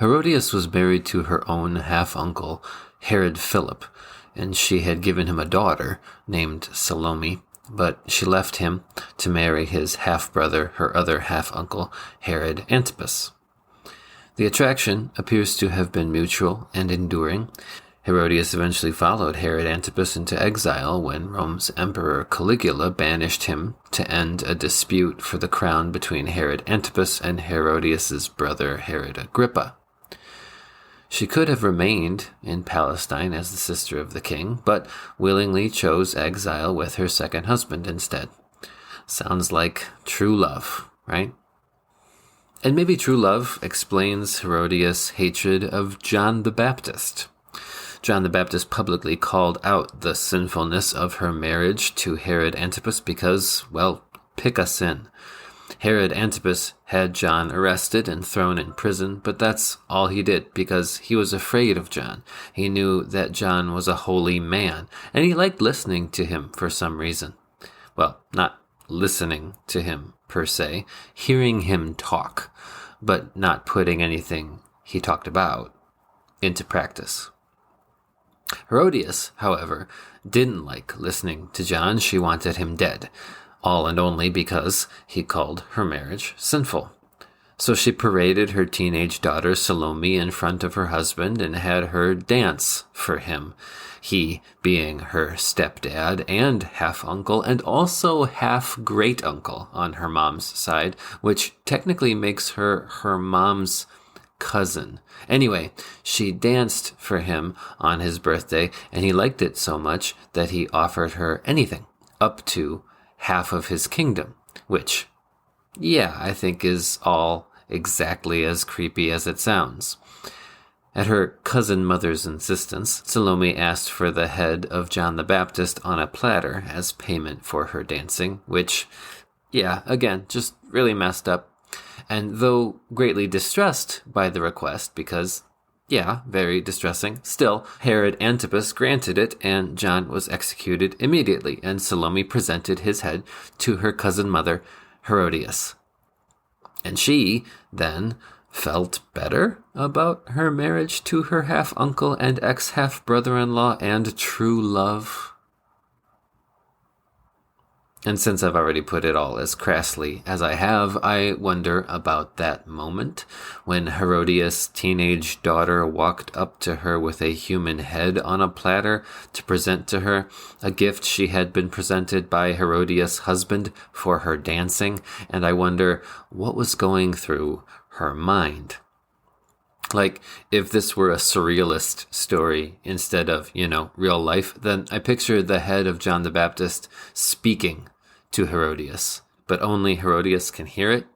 Herodias was married to her own half-uncle, Herod Philip, and she had given him a daughter named Salome, but she left him to marry his half-brother, her other half-uncle, Herod Antipas. The attraction appears to have been mutual and enduring. Herodias eventually followed Herod Antipas into exile when Rome's Emperor Caligula banished him to end a dispute for the crown between Herod Antipas and Herodias' brother Herod Agrippa. She could have remained in Palestine as the sister of the king, but willingly chose exile with her second husband instead. Sounds like true love, right? And maybe true love explains Herodias' hatred of John the Baptist. John the Baptist publicly called out the sinfulness of her marriage to Herod Antipas because, well, pick a sin. Herod Antipas had John arrested and thrown in prison, but that's all he did because he was afraid of John. He knew that John was a holy man, and he liked listening to him for some reason. Well, not listening to him per se, hearing him talk, but not putting anything he talked about into practice. Herodias, however, didn't like listening to John. She wanted him dead, all and only because he called her marriage sinful. So she paraded her teenage daughter Salome in front of her husband and had her dance for him, he being her stepdad and half-uncle and also half-great-uncle on her mom's side, which technically makes her mom's cousin. Anyway, she danced for him on his birthday, and he liked it so much that he offered her anything, up to half of his kingdom, which, yeah, I think is all exactly as creepy as it sounds. At her cousin mother's insistence, Salome asked for the head of John the Baptist on a platter as payment for her dancing, which, yeah, again, just really messed up. And though greatly distressed by the request, because, yeah, very distressing, still, Herod Antipas granted it, and John was executed immediately, and Salome presented his head to her cousin mother, Herodias. And she, then, felt better about her marriage to her half-uncle and ex-half-brother-in-law and true love. And since I've already put it all as crassly as I have, I wonder about that moment when Herodias' teenage daughter walked up to her with a human head on a platter to present to her, a gift she had been presented by Herodias' husband for her dancing, and I wonder what was going through her mind. Like, if this were a surrealist story instead of, real life, then I picture the head of John the Baptist speaking to Herodias, but only Herodias can hear it,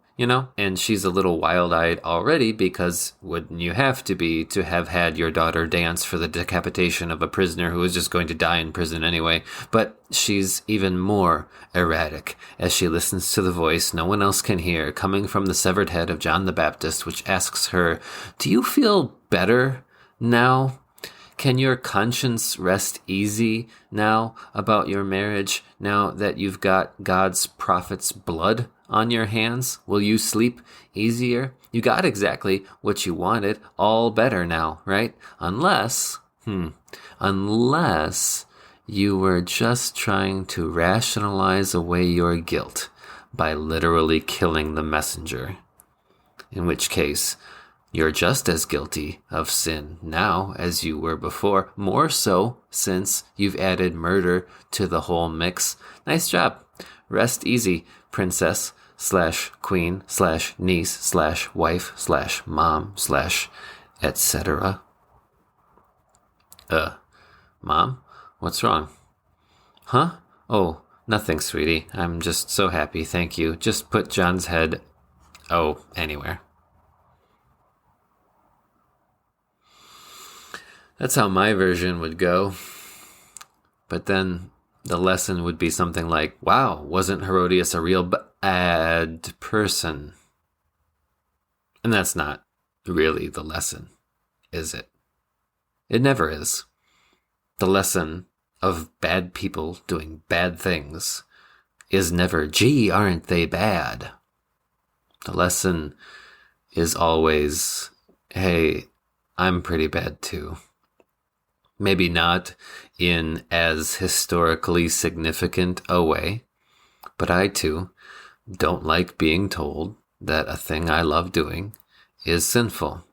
and she's a little wild-eyed already because wouldn't you have to be to have had your daughter dance for the decapitation of a prisoner who was just going to die in prison anyway? But she's even more erratic as she listens to the voice no one else can hear coming from the severed head of John the Baptist, which asks her, "Do you feel better now? Can your conscience rest easy now about your marriage, now that you've got God's prophet's blood on your hands? Will you sleep easier? You got exactly what you wanted, all better now, right? Unless you were just trying to rationalize away your guilt by literally killing the messenger. In which case, you're just as guilty of sin now as you were before, more so since you've added murder to the whole mix. Nice job. Rest easy, princess / queen / niece / wife / mom / etc. Mom? What's wrong? Huh? Oh, nothing, sweetie. I'm just so happy, thank you. Just put John's head, anywhere. That's how my version would go. But then the lesson would be something like, wow, wasn't Herodias a real bad person? And that's not really the lesson, is it? It never is. The lesson of bad people doing bad things is never, gee, aren't they bad? The lesson is always, hey, I'm pretty bad too. Maybe not in as historically significant a way, but I too don't like being told that a thing I love doing is sinful.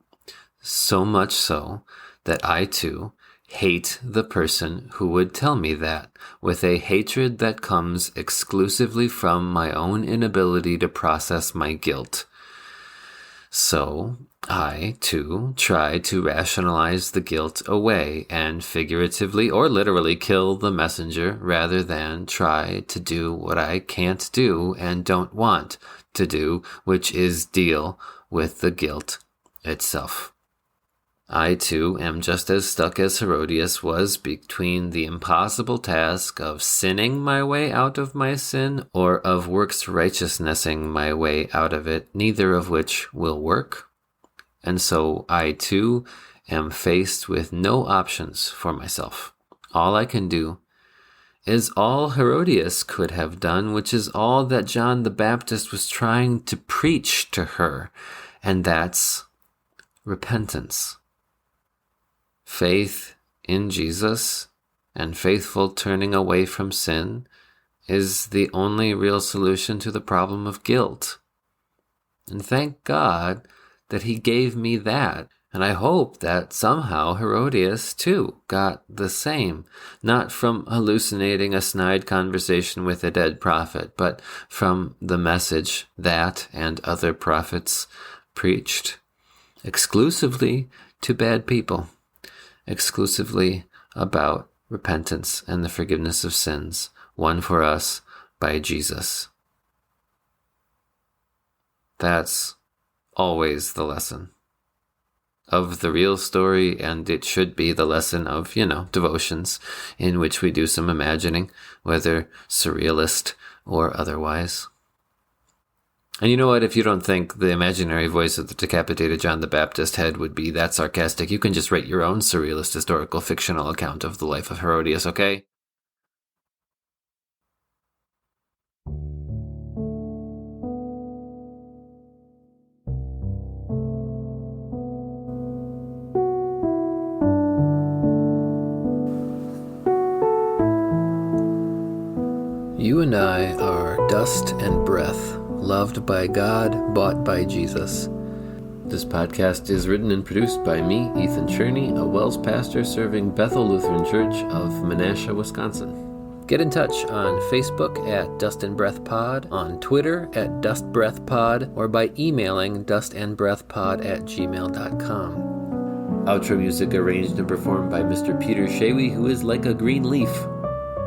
So much so that I too hate the person who would tell me that, with a hatred that comes exclusively from my own inability to process my guilt. So I, too, try to rationalize the guilt away and figuratively or literally kill the messenger rather than try to do what I can't do and don't want to do, which is deal with the guilt itself. I, too, am just as stuck as Herodias was between the impossible task of sinning my way out of my sin or of works righteousnessing my way out of it, neither of which will work. And so I, too, am faced with no options for myself. All I can do is all Herodias could have done, which is all that John the Baptist was trying to preach to her, and that's repentance. Faith in Jesus and faithful turning away from sin is the only real solution to the problem of guilt. And thank God that he gave me that. And I hope that somehow Herodias too got the same, not from hallucinating a snide conversation with a dead prophet, but from the message that and other prophets preached exclusively to bad people. Exclusively about repentance and the forgiveness of sins, won for us by Jesus. That's always the lesson of the real story, and it should be the lesson of, devotions in which we do some imagining, whether surrealist or otherwise. And you know what? If you don't think the imaginary voice of the decapitated John the Baptist head would be that sarcastic, you can just write your own surrealist historical fictional account of the life of Herodias, okay? You and I are dust and breath, loved by God, bought by Jesus. This podcast is written and produced by me, Ethan Cherney, a Wells pastor serving Bethel Lutheran Church of Menasha, Wisconsin. Get in touch on Facebook at Dust and Breath Pod, on Twitter at Dust Breath Pod, or by emailing dustandbreathpod@gmail.com. Outro music arranged and performed by Mr. Peter Shawy, who is like a green leaf.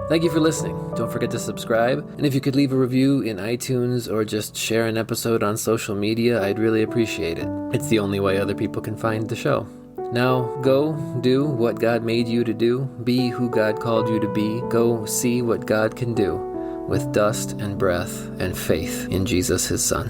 Thank you for listening. Don't forget to subscribe. And if you could leave a review in iTunes or just share an episode on social media, I'd really appreciate it. It's the only way other people can find the show. Now, go do what God made you to do. Be who God called you to be. Go see what God can do with dust and breath and faith in Jesus, his Son.